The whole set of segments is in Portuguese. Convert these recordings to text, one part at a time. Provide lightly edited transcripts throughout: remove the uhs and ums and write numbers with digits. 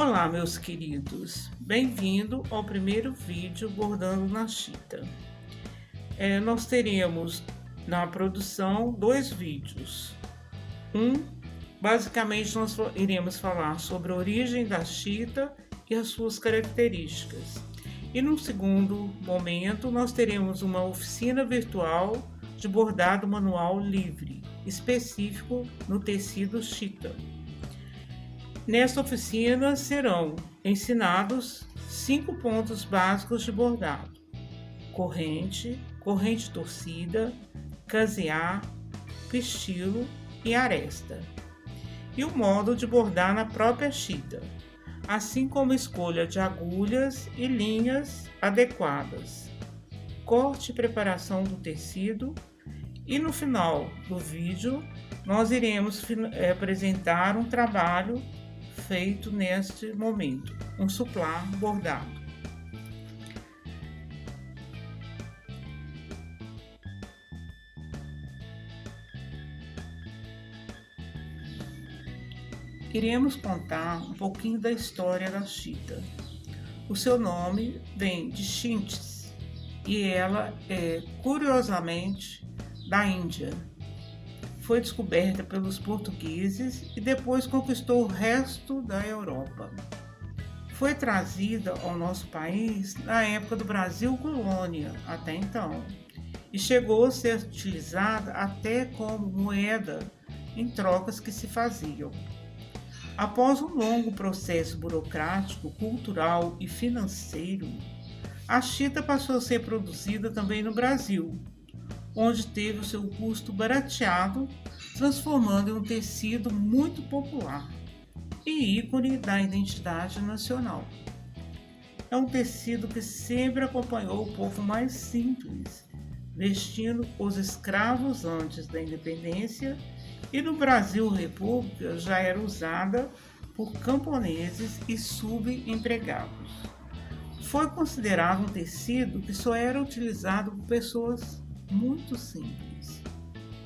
Olá, meus queridos, bem-vindo ao primeiro vídeo Bordando na Chita. Nós teremos na produção dois vídeos. Basicamente, nós iremos falar sobre a origem da chita e as suas características. E no segundo momento, nós teremos uma oficina virtual de bordado manual livre, específico no tecido chita. Nesta oficina serão ensinados 5 pontos básicos de bordado: corrente, corrente torcida, casear, pistilo e aresta. E o modo de bordar na própria chita, assim como escolha de agulhas e linhas adequadas, corte e preparação do tecido. E no final do vídeo, nós iremos apresentar um trabalho feito neste momento, um supply bordado. Iremos contar um pouquinho da história da chita. O seu nome vem de Chintis e ela é, curiosamente, da Índia. Foi descoberta pelos portugueses e depois conquistou o resto da Europa. Foi trazida ao nosso país na época do Brasil colônia, até então, e chegou a ser utilizada até como moeda em trocas que se faziam. Após um longo processo burocrático, cultural e financeiro, a chita passou a ser produzida também no Brasil, onde teve o seu custo barateado, transformando em um tecido muito popular e ícone da identidade nacional. É um tecido que sempre acompanhou o povo mais simples, vestindo os escravos antes da independência, e no Brasil República já era usada por camponeses e subempregados. Foi considerado um tecido que só era utilizado por pessoas muito simples,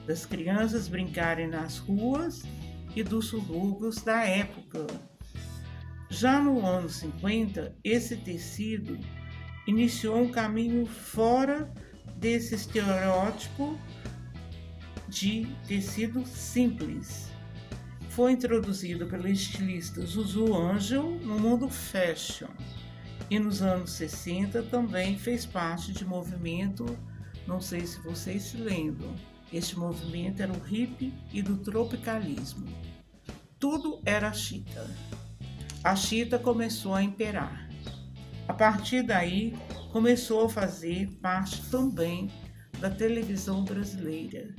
das crianças brincarem nas ruas e dos subúrbios da época. Já no ano 50, esse tecido iniciou um caminho fora desse estereótipo de tecido simples. Foi introduzido pelo estilista Zuzu Angel no mundo fashion e nos anos 60 também fez parte de movimento. Não sei se vocês se lembram, este movimento era o hippie e do tropicalismo. Tudo era chita. A chita começou a imperar. A partir daí, começou a fazer parte também da televisão brasileira.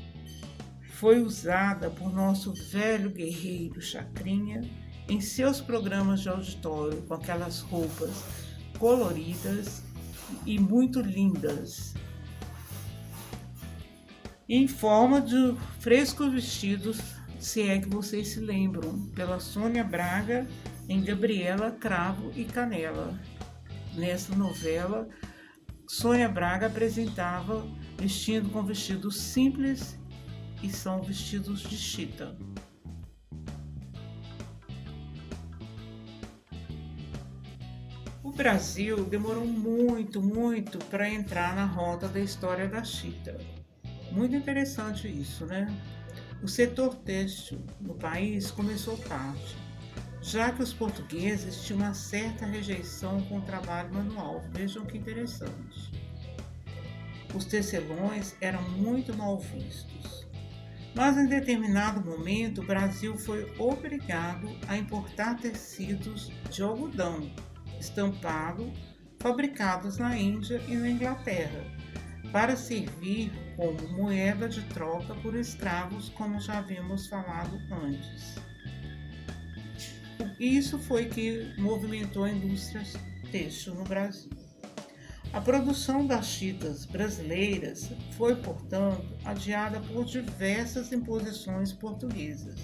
Foi usada por nosso velho guerreiro Chacrinha em seus programas de auditório com aquelas roupas coloridas e muito lindas, em forma de frescos vestidos, se é que vocês se lembram, pela Sônia Braga em Gabriela, Cravo e Canela. Nessa novela, Sônia Braga apresentava vestindo com vestidos simples e são vestidos de chita. O Brasil demorou muito para entrar na roda da história da chita. Muito interessante isso, né? O setor têxtil no país começou tarde, já que os portugueses tinham uma certa rejeição com o trabalho manual. Vejam que interessante. Os tecelões eram muito mal vistos. Mas em determinado momento o Brasil foi obrigado a importar tecidos de algodão estampado, fabricados na Índia e na Inglaterra, para servir como moeda de troca por escravos, como já havíamos falado antes. Isso foi que movimentou a indústria têxtil no Brasil. A produção das chitas brasileiras foi, portanto, adiada por diversas imposições portuguesas,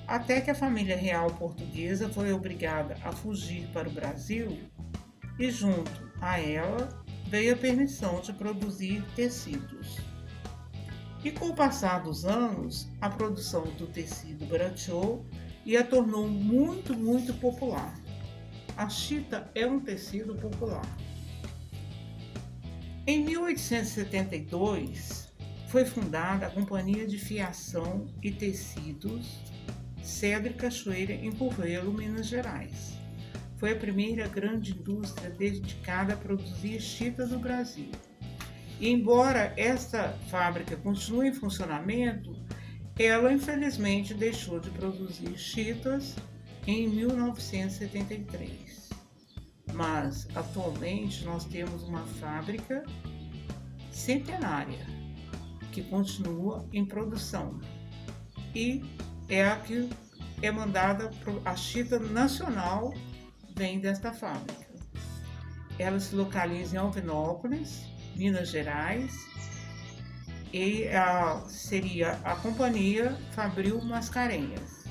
até que a família real portuguesa foi obrigada a fugir para o Brasil e, junto a ela, veio a permissão de produzir tecidos. E com o passar dos anos, a produção do tecido barateou e a tornou muito popular. a chita é um tecido popular. Em 1872, foi fundada a Companhia de Fiação e Tecidos Cedro e Cachoeira, em Curvelo, Minas Gerais. Foi a primeira grande indústria dedicada a produzir chita do Brasil. E embora esta fábrica continue em funcionamento, ela infelizmente deixou de produzir chitas em 1973. Mas atualmente nós temos uma fábrica centenária que continua em produção e é a que é mandada, a chita nacional vem desta fábrica. Ela se localiza em Alvinópolis, Minas Gerais, e seria a Companhia Fabril Mascarenhas.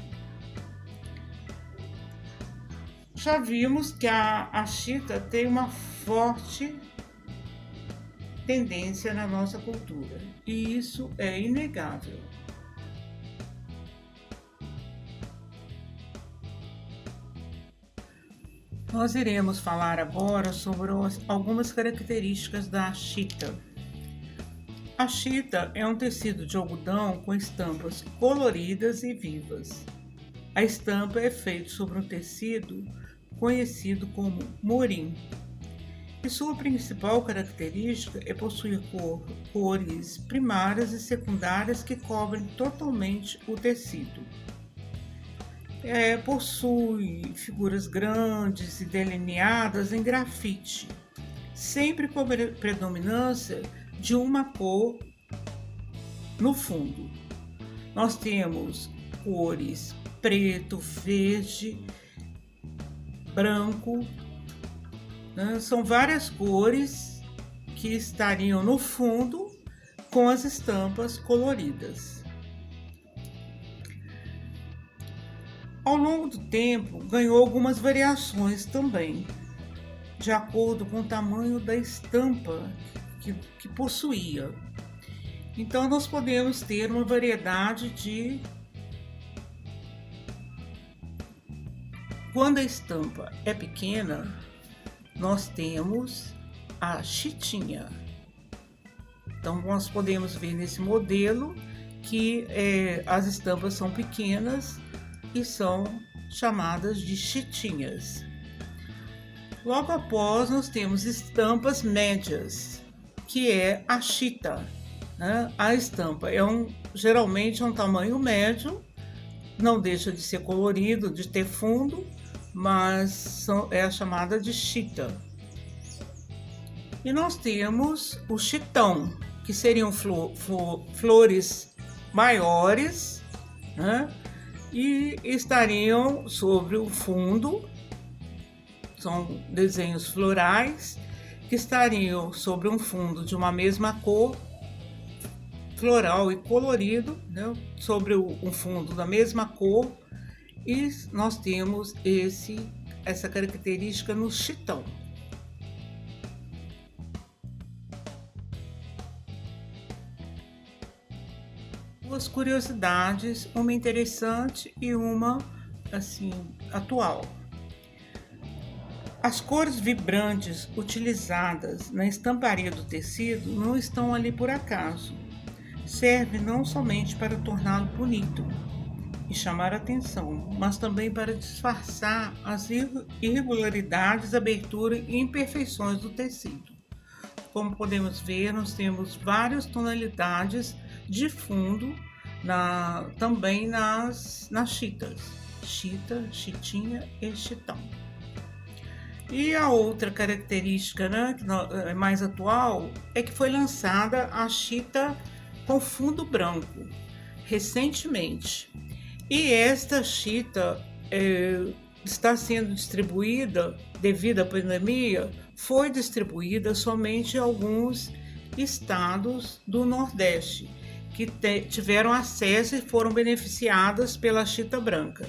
Já vimos que a chita tem uma forte tendência na nossa cultura, e isso é inegável. Nós iremos falar agora sobre algumas características da chita. A chita é um tecido de algodão com estampas coloridas e vivas. A estampa é feita sobre um tecido conhecido como morim. E sua principal característica é possuir cores primárias e secundárias que cobrem totalmente o tecido. Possui figuras grandes e delineadas em grafite, sempre com predominância de uma cor no fundo. Nós temos cores preto, verde, branco, né? São várias cores que estariam no fundo com as estampas coloridas. Ao longo do tempo, ganhou algumas variações também, de acordo com o tamanho da estampa que possuía. Então, nós podemos ter uma variedade de... Quando a estampa é pequena, nós temos a chitinha. Então, nós podemos ver nesse modelo que as estampas são pequenas e são chamadas de chitinhas. Logo após, nós temos estampas médias, que é a chita, né? A estampa geralmente é um tamanho médio, não deixa de ser colorido, de ter fundo, mas é a chamada de chita. E nós temos o chitão, que seriam flores maiores, né? E estariam sobre o fundo, são desenhos florais que estariam sobre um fundo de uma mesma cor, floral e colorido, né? Sobre um fundo da mesma cor, e nós temos essa característica no chitão. Duas curiosidades, uma interessante e uma atual. As cores vibrantes utilizadas na estamparia do tecido não estão ali por acaso. Serve não somente para torná-lo bonito e chamar a atenção, mas também para disfarçar as irregularidades, abertura e imperfeições do tecido. Como podemos ver, nós temos várias tonalidades de fundo também nas chitas. Chita, chitinha e chitão. E a outra característica, né, mais atual, é que foi lançada a chita com fundo branco recentemente. E esta chita está sendo distribuída, devido à pandemia, foi distribuída somente em alguns estados do Nordeste, que tiveram acesso e foram beneficiadas pela chita branca.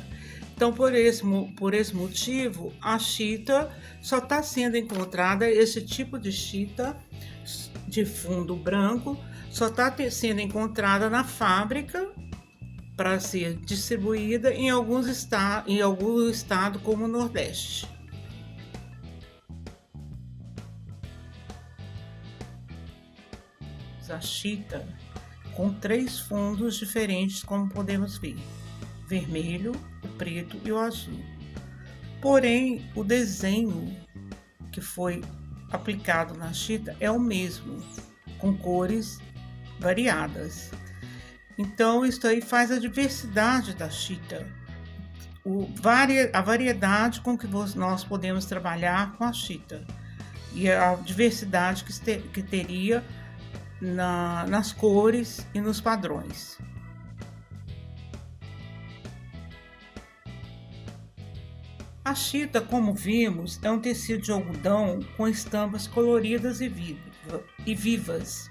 Então, por esse motivo, a chita só está sendo encontrada, esse tipo de chita de fundo branco, só está sendo encontrada na fábrica para ser distribuída em algum estado como o Nordeste. a chita com 3 fundos diferentes, como podemos ver: vermelho, o preto e o azul. Porém, o desenho que foi aplicado na chita é o mesmo, com cores variadas. Então, isso aí faz a diversidade da chita, a variedade com que nós podemos trabalhar com a chita e a diversidade que teria nas cores e nos padrões. A chita, como vimos, é um tecido de algodão com estampas coloridas e vivas.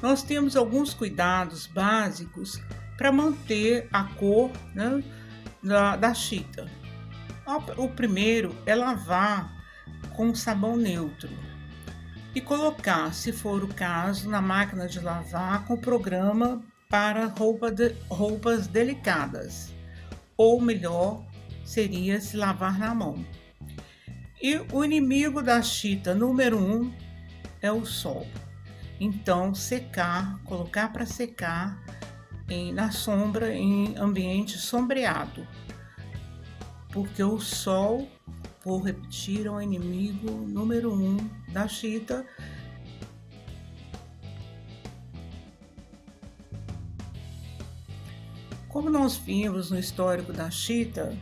Nós temos alguns cuidados básicos para manter a cor, né, da chita. O primeiro é lavar com sabão neutro e colocar, se for o caso, na máquina de lavar com o programa para roupas delicadas, ou melhor, seria se lavar na mão. E o inimigo da chita número 1 é o sol. Então, colocar para secar na sombra, em ambiente sombreado, porque o sol, vou repetir, é o inimigo número 1 da chita. Como nós vimos no histórico da chita,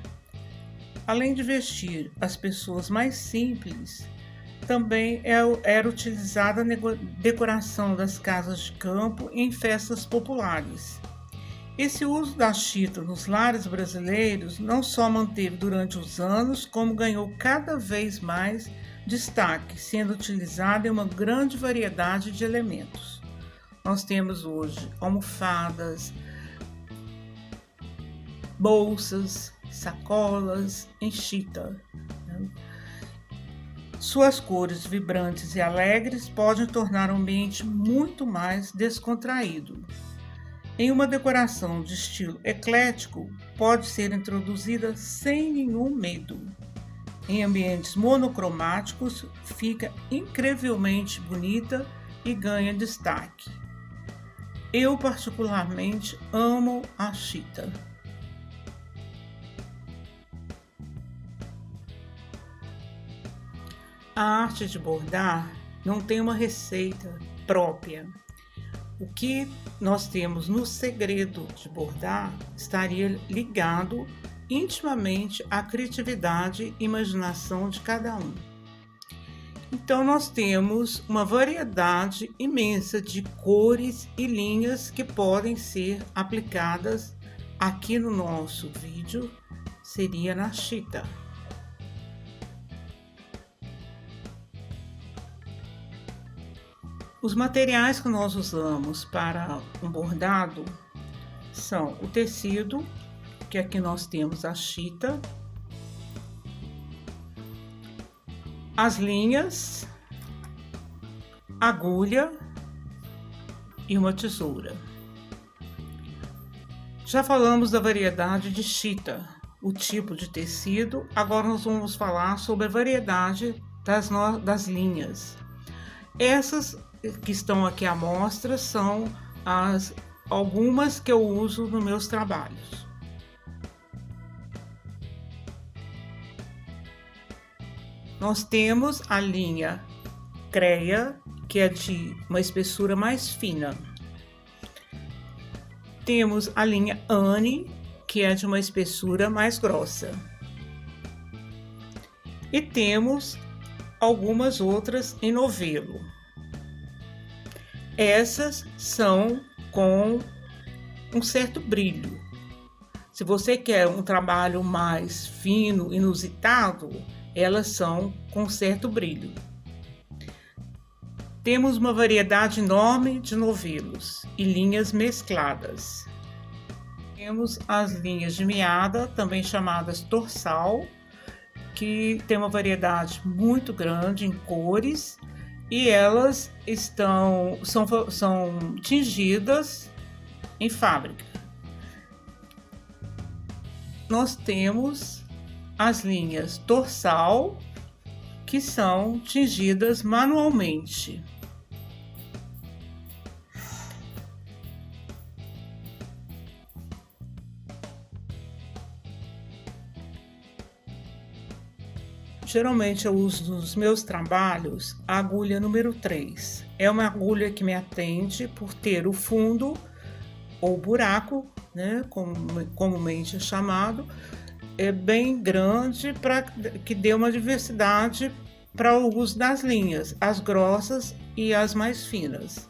além de vestir as pessoas mais simples, também era utilizada na decoração das casas de campo e em festas populares. Esse uso da chita nos lares brasileiros não só manteve durante os anos, como ganhou cada vez mais destaque, sendo utilizada em uma grande variedade de elementos. Nós temos hoje almofadas, bolsas, sacolas em chita. Suas cores vibrantes e alegres podem tornar o ambiente muito mais descontraído. Em uma decoração de estilo eclético, pode ser introduzida sem nenhum medo. Em ambientes monocromáticos, fica incrivelmente bonita e ganha destaque. Eu particularmente amo a chita. A arte de bordar não tem uma receita própria. O que nós temos no segredo de bordar estaria ligado intimamente à criatividade e imaginação de cada um. Então, nós temos uma variedade imensa de cores e linhas que podem ser aplicadas aqui no nosso vídeo, seria na chita. Os materiais que nós usamos para um bordado são o tecido, que aqui nós temos a chita, as linhas, agulha e uma tesoura. Já falamos da variedade de chita, o tipo de tecido. Agora nós vamos falar sobre a variedade das linhas. Essas que estão aqui à mostra são algumas que eu uso nos meus trabalhos. Nós temos a linha Creia, que é de uma espessura mais fina. Temos a linha Anne, que é de uma espessura mais grossa. E temos algumas outras em novelo. Essas são com um certo brilho. Se você quer um trabalho mais fino, inusitado, elas são com certo brilho. Temos uma variedade enorme de novelos e linhas mescladas. Temos as linhas de meada, também chamadas torsal, que tem uma variedade muito grande em cores, e elas são tingidas em fábrica. Nós temos as linhas torsal, que são tingidas manualmente. Geralmente eu uso nos meus trabalhos a agulha número 3. É uma agulha que me atende por ter o fundo ou buraco, né, comumente é chamado, é bem grande para que dê uma diversidade para o uso das linhas, as grossas e as mais finas.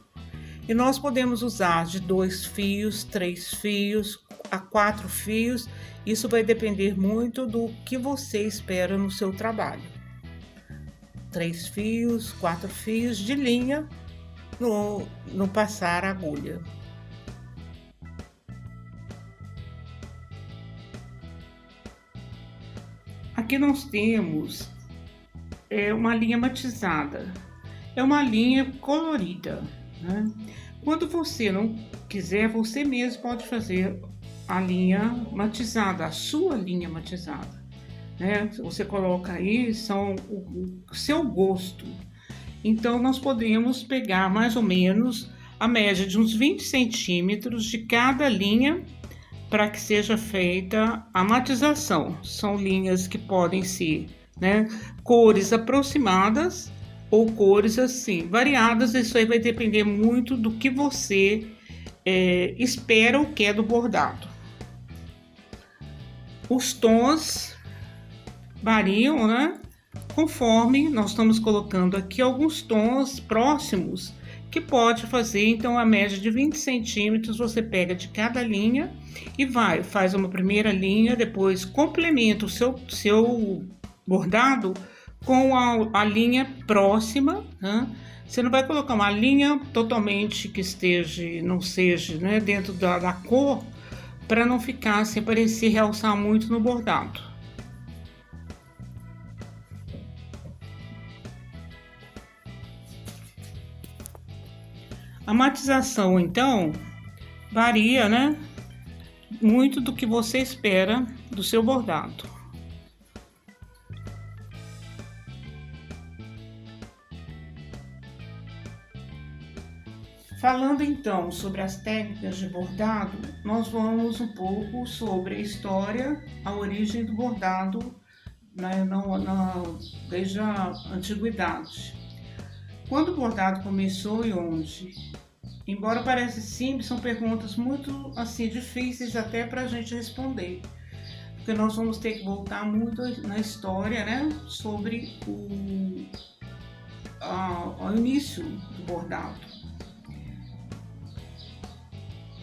E nós podemos usar de 2 fios, 3 fios, a 4 fios. Isso vai depender muito do que você espera no seu trabalho. 3 fios, 4 fios de linha no passar a agulha. Aqui nós temos uma linha matizada. É uma linha colorida, né? Quando você não quiser, você mesmo pode fazer a linha matizada, a sua linha matizada, né? Você coloca aí, são o seu gosto. Então, nós podemos pegar mais ou menos a média de uns 20 centímetros de cada linha para que seja feita a matização. São linhas que podem ser, né, cores aproximadas ou cores assim, variadas. Isso aí vai depender muito do que você espera ou quer do bordado. Os tons variam, né? Conforme nós estamos colocando aqui alguns tons próximos que pode fazer, então a média de 20 centímetros você pega de cada linha e faz uma primeira linha, depois complementa o seu bordado com a linha próxima, né? Você não vai colocar uma linha totalmente que não seja, né, dentro da cor, para não ficar, sem parecer realçar muito no bordado. A matização, então, varia, né, muito do que você espera do seu bordado. Falando então sobre as técnicas de bordado, nós vamos um pouco sobre a história, a origem do bordado, né, desde a antiguidade. Quando o bordado começou e onde? Embora pareça simples, são perguntas muito assim difíceis até para a gente responder, porque nós vamos ter que voltar muito na história, né, sobre o início do bordado.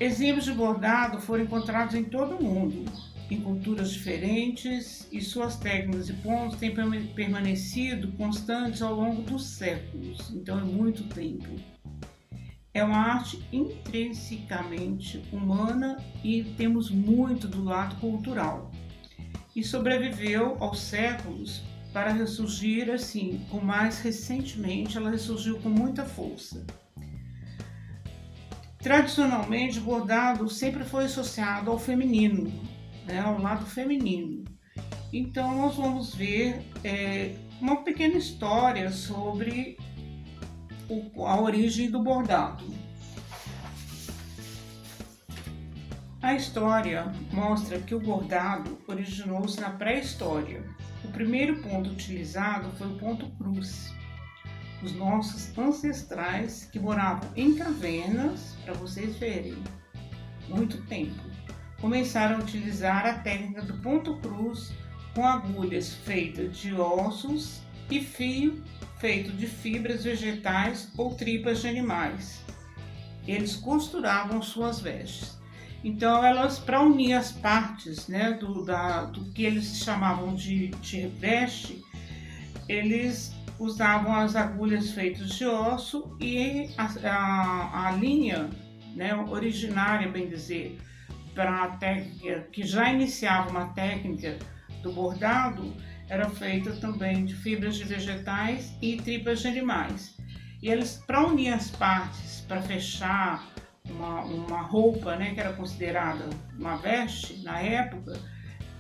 Exemplos de bordado foram encontrados em todo o mundo, em culturas diferentes, e suas técnicas e pontos têm permanecido constantes ao longo dos séculos, então é muito tempo. É uma arte intrinsecamente humana e temos muito do lado cultural. E sobreviveu aos séculos para ressurgir assim, mais recentemente ela ressurgiu com muita força. Tradicionalmente, o bordado sempre foi associado ao feminino, né, ao lado feminino. Então, nós vamos ver uma pequena história sobre a origem do bordado. A história mostra que o bordado originou-se na pré-história. O primeiro ponto utilizado foi o ponto cruz. Os nossos ancestrais que moravam em cavernas, para vocês verem, muito tempo, começaram a utilizar a técnica do ponto cruz com agulhas feitas de ossos e fio feito de fibras vegetais ou tripas de animais. Eles costuravam suas vestes. Então, elas, para unir as partes, né, do que eles chamavam de veste, eles usavam as agulhas feitas de osso e a linha, né, originária, bem dizer, para a técnica, que já iniciava uma técnica do bordado, era feita também de fibras de vegetais e tripas de animais. E eles, para unir as partes, para fechar uma roupa, né, que era considerada uma veste na época,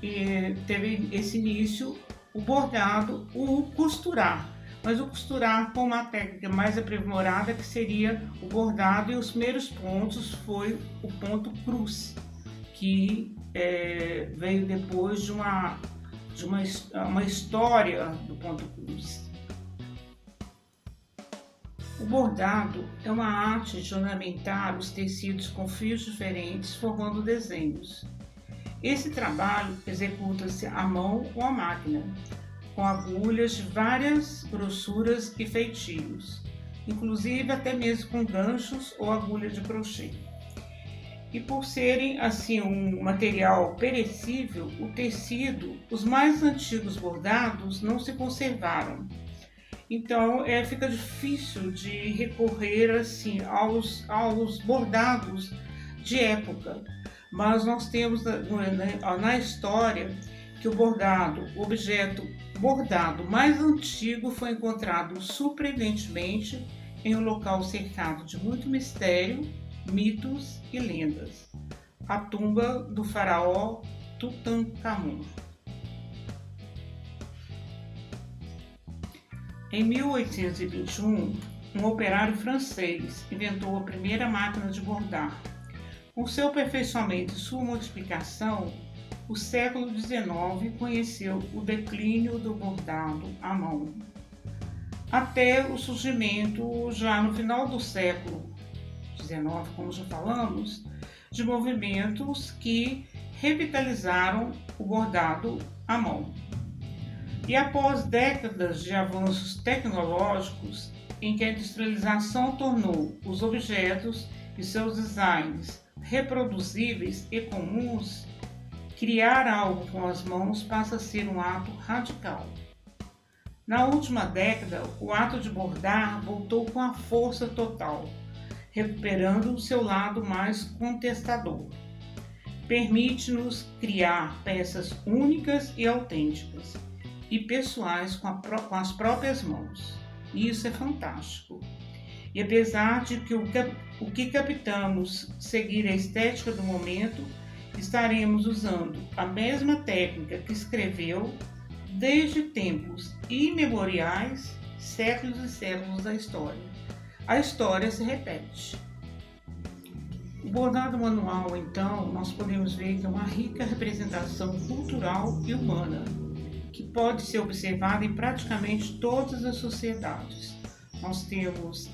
e teve esse início o bordado, o costurar. Mas o costurar com uma técnica mais aprimorada, que seria o bordado, e os primeiros pontos foi o ponto cruz, que veio depois de de uma história do ponto cruz. O bordado é uma arte de ornamentar os tecidos com fios diferentes, formando desenhos. Esse trabalho executa-se à mão ou à máquina, com agulhas de várias grossuras e feitios, inclusive até mesmo com ganchos ou agulha de crochê. E por serem assim um material perecível, o tecido, os mais antigos bordados não se conservaram. Então fica difícil de recorrer assim aos bordados de época. Mas nós temos na história que o objeto bordado mais antigo foi encontrado surpreendentemente em um local cercado de muito mistério, mitos e lendas. A tumba do faraó Tutankhamun. Em 1821, um operário francês inventou a primeira máquina de bordar. Com seu aperfeiçoamento e sua multiplicação, o século XIX conheceu o declínio do bordado à mão, até o surgimento, já no final do século XIX, como já falamos, de movimentos que revitalizaram o bordado à mão. E após décadas de avanços tecnológicos, em que a industrialização tornou os objetos e seus designs reproduzíveis e comuns, criar algo com as mãos passa a ser um ato radical. Na última década, o ato de bordar voltou com a força total, recuperando o seu lado mais contestador. Permite-nos criar peças únicas e autênticas e pessoais com as próprias mãos. E isso é fantástico. E apesar de que o que captamos seguir a estética do momento, estaremos usando a mesma técnica que escreveu desde tempos imemoriais, séculos e séculos da história. A história se repete. O bordado manual, então, nós podemos ver que é uma rica representação cultural e humana, que pode ser observada em praticamente todas as sociedades. Nós temos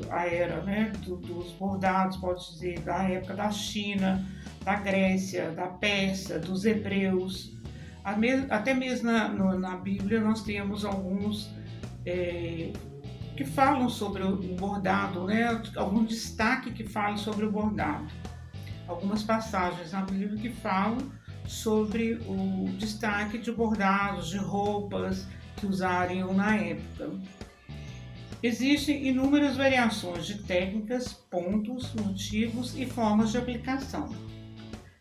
a era dos bordados, pode dizer, da época da China, da Grécia, da Pérsia, dos hebreus. Até mesmo na Bíblia nós temos alguns que falam sobre o bordado, algum destaque que fala sobre o bordado. Algumas passagens na Bíblia que falam sobre o destaque de bordados, de roupas que usariam na época. Existem inúmeras variações de técnicas, pontos, motivos e formas de aplicação,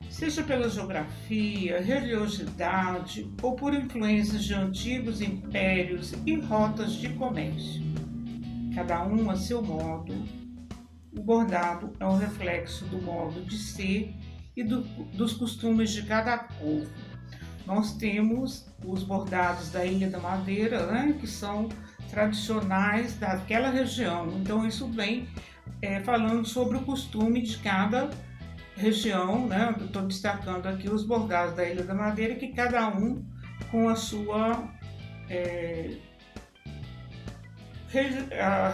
seja pela geografia, religiosidade ou por influências de antigos impérios e rotas de comércio. Cada um a seu modo, o bordado é um reflexo do modo de ser e dos costumes de cada povo. Nós temos os bordados da Ilha da Madeira, que são tradicionais daquela região. Então isso vem falando sobre o costume de cada região, Estou destacando aqui os bordados da Ilha da Madeira, que cada um com a sua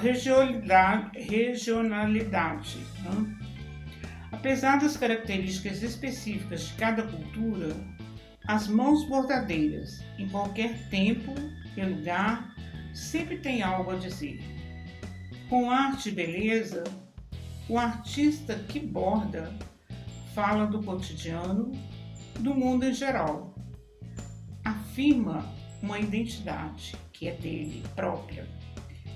regionalidade. Apesar das características específicas de cada cultura, as mãos bordadeiras, em qualquer tempo e lugar, sempre têm algo a dizer. Com arte e beleza, o artista que borda fala do cotidiano, do mundo em geral. Afirma uma identidade que é dele própria.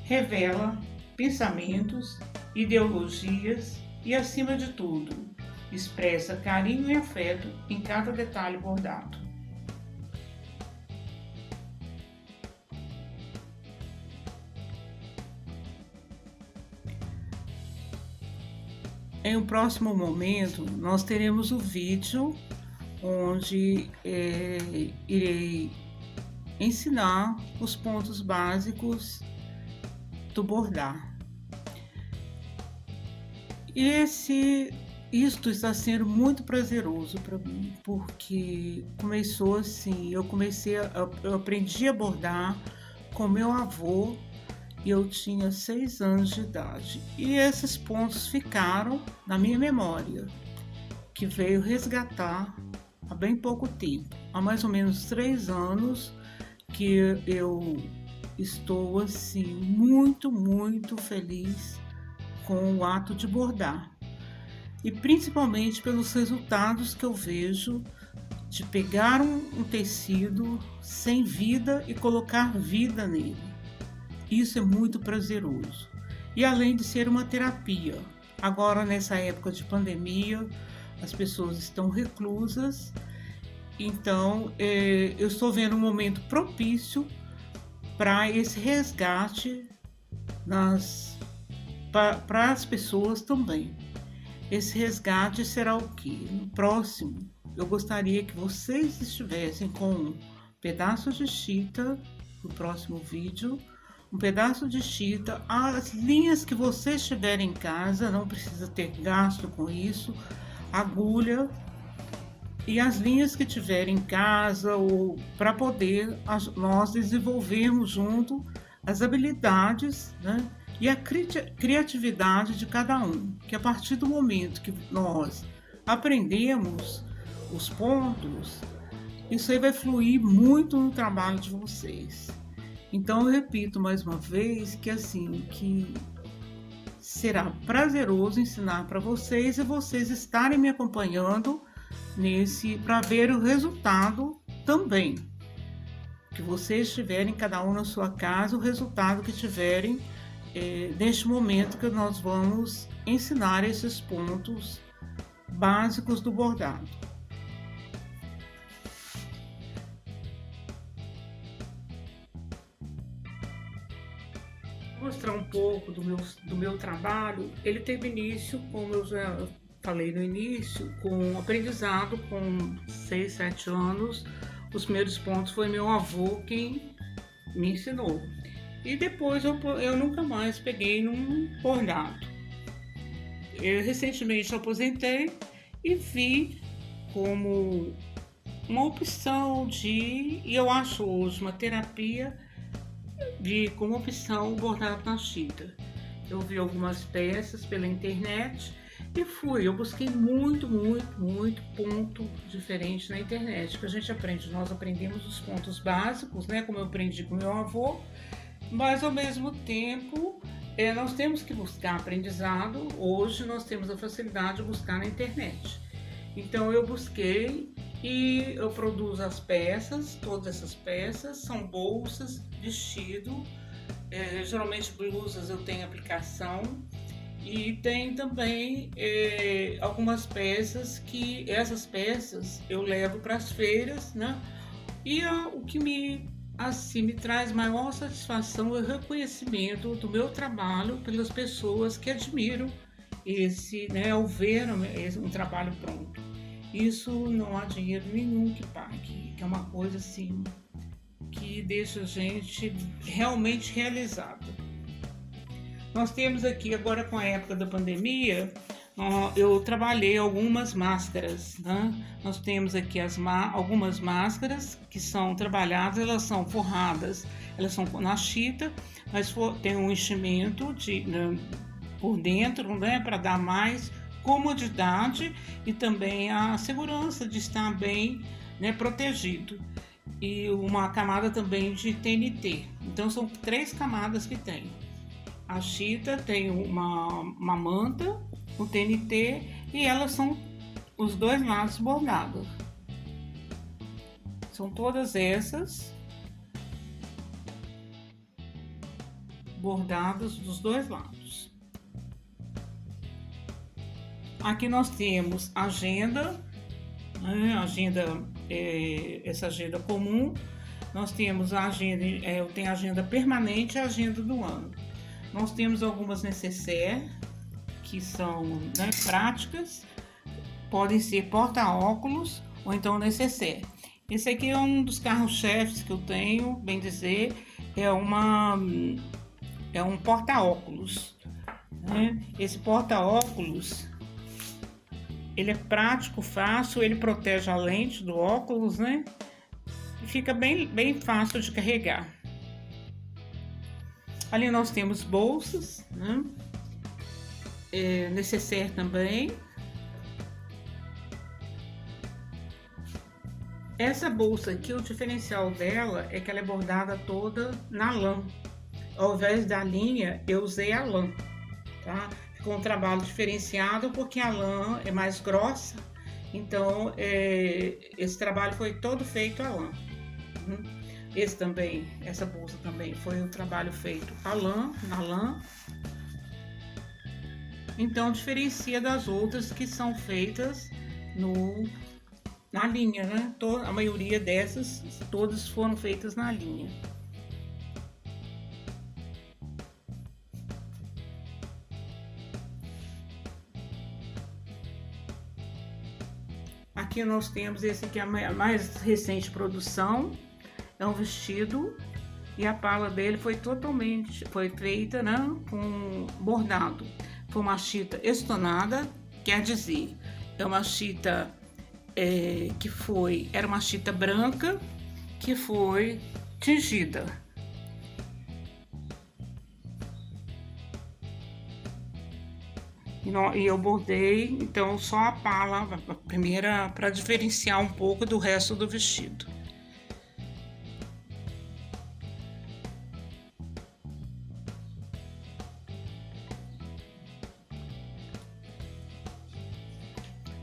Revela pensamentos, ideologias e, acima de tudo, expressa carinho e afeto em cada detalhe bordado. Em um próximo momento, nós teremos o vídeo onde irei ensinar os pontos básicos do bordar. E Isto está sendo muito prazeroso para mim, porque começou assim, eu aprendi a bordar com meu avô e eu tinha 6 anos de idade. E esses pontos ficaram na minha memória, que veio resgatar há bem pouco tempo, há mais ou menos 3 anos que eu estou assim muito feliz com o ato de bordar e principalmente pelos resultados que eu vejo de pegar um tecido sem vida e colocar vida nele. Isso é muito prazeroso. E além de ser uma terapia, agora nessa época de pandemia, as pessoas estão reclusas, então eu estou vendo um momento propício para esse resgate para as pessoas também. Esse resgate será o quê? No próximo, eu gostaria que vocês estivessem com um pedaço de chita, no próximo vídeo, um pedaço de chita, as linhas que você estiver em casa, não precisa ter gasto com isso, agulha e as linhas que tiver em casa, ou para poder nós desenvolvermos junto as habilidades, né? E a criatividade de cada um, que a partir do momento que nós aprendemos os pontos, isso aí vai fluir muito no trabalho de vocês. Então eu repito mais uma vez que assim, que será prazeroso ensinar para vocês e vocês estarem me acompanhando para ver o resultado também. Que vocês tiverem, cada um na sua casa, o resultado que tiverem neste momento que nós vamos ensinar esses pontos básicos do bordado. Vou mostrar um pouco do meu trabalho. Ele teve início, como eu já falei no início, com aprendizado com 6, 7 anos. Os primeiros pontos foi meu avô quem me ensinou. E depois eu nunca mais peguei num bordado. Eu recentemente aposentei e vi como uma opção e eu acho hoje uma terapia como opção o bordado na chita. Eu vi algumas peças pela internet e eu busquei muito ponto diferente na internet, que a gente aprende, nós aprendemos os pontos básicos, né, como eu aprendi com meu avô, mas ao mesmo tempo nós temos que buscar aprendizado. Hoje nós temos a facilidade de buscar na internet. Então eu busquei e eu produzo as peças, todas essas peças são bolsas, vestido, geralmente blusas eu tenho aplicação e tem também algumas peças que essas peças eu levo para as feiras, né? E o que me traz maior satisfação e reconhecimento do meu trabalho pelas pessoas que admiram ao ver um trabalho pronto. Isso não há dinheiro nenhum que pague, que é uma coisa assim que deixa a gente realmente realizada. Nós temos aqui agora, com a época da pandemia, eu trabalhei algumas máscaras, né? Nós temos aqui algumas máscaras que são trabalhadas, elas são forradas, elas são na chita, mas tem um enchimento por dentro, né, para dar mais comodidade e também a segurança de estar bem, né, protegido. E uma camada também de TNT. Então são 3 camadas que tem. A chita tem uma manta, o TNT, e elas são os 2 lados bordados. São todas essas bordadas dos 2 lados. Aqui nós temos agenda, né? Essa agenda comum. Nós temos a agenda, eu tenho a agenda permanente e a agenda do ano. Nós temos algumas necessaires que são, né, práticas, podem ser porta-óculos ou então necessaire. Esse aqui é um dos carros-chefes que eu tenho, bem dizer, é um porta-óculos, né? Esse porta-óculos Ele é prático, fácil, ele protege a lente do óculos, né? E fica bem fácil de carregar. Ali nós temos bolsas, né? Necessaire também. Essa bolsa aqui, o diferencial dela é que ela é bordada toda na lã. Ao invés da linha, eu usei a lã, tá? Ficou um trabalho diferenciado porque a lã é mais grossa, então esse trabalho foi todo feito à lã. Essa bolsa também foi um trabalho feito na lã. Então diferencia das outras que são feitas na linha, né? A maioria dessas, todas foram feitas na linha. Aqui nós temos esse aqui, a mais recente produção, é um vestido e a pala dele foi feita, né, com bordado. Foi uma chita estonada, quer dizer, é uma chita era uma chita branca que foi tingida. E eu bordei, então, só a pala, a primeira, para diferenciar um pouco do resto do vestido.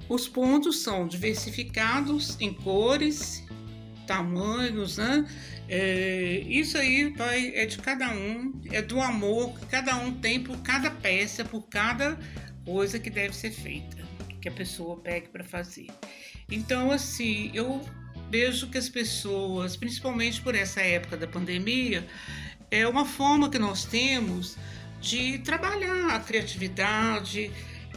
Os pontos são diversificados em cores, tamanhos, né? Isso aí é de cada um, é do amor que cada um tem por cada peça, por cada coisa que deve ser feita, que a pessoa pegue para fazer. Então, assim, eu vejo que as pessoas, principalmente por essa época da pandemia, é uma forma que nós temos de trabalhar a criatividade.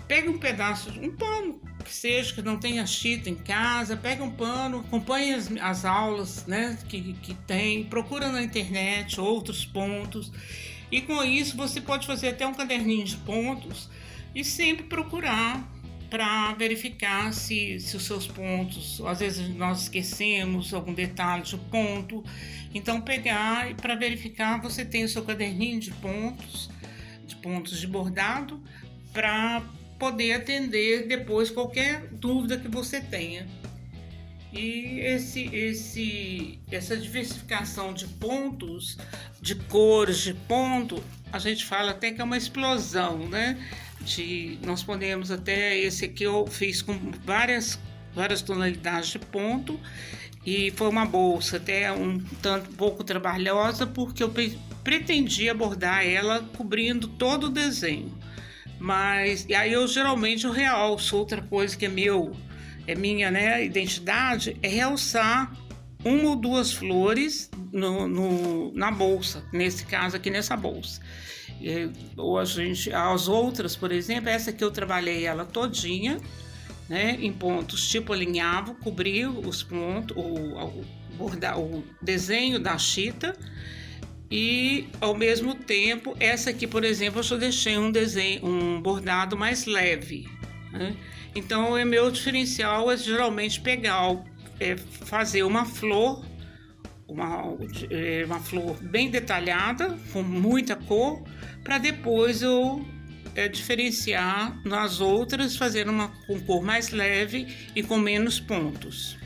Pega um pedaço, um pano que seja, que não tenha chita em casa, pega um pano, acompanhe as aulas, né, que tem, procura na internet outros pontos, e com isso você pode fazer até um caderninho de pontos e sempre procurar para verificar se os seus pontos, às vezes nós esquecemos algum detalhe de ponto, então pegar e para verificar você tem o seu caderninho de pontos de bordado para poder atender depois qualquer dúvida que você tenha. E essa diversificação de pontos, de cores, de ponto, a gente fala até que é uma explosão, né? Nós podemos até, esse aqui eu fiz com várias tonalidades de ponto, e foi uma bolsa até um pouco trabalhosa, porque eu pretendia bordar ela cobrindo todo o desenho. Mas e aí eu geralmente realço outra coisa que é minha, né, identidade, é realçar uma ou duas flores na bolsa, nesse caso aqui nessa bolsa. Ou as outras, por exemplo, essa que eu trabalhei ela todinha, né, em pontos tipo alinhavo, cobri os pontos, o desenho da chita. E ao mesmo tempo, essa aqui, por exemplo, eu só deixei um bordado mais leve, né? Então, o meu diferencial é geralmente fazer uma flor, uma flor bem detalhada, com muita cor, para depois eu diferenciar nas outras, fazer uma com cor mais leve e com menos pontos.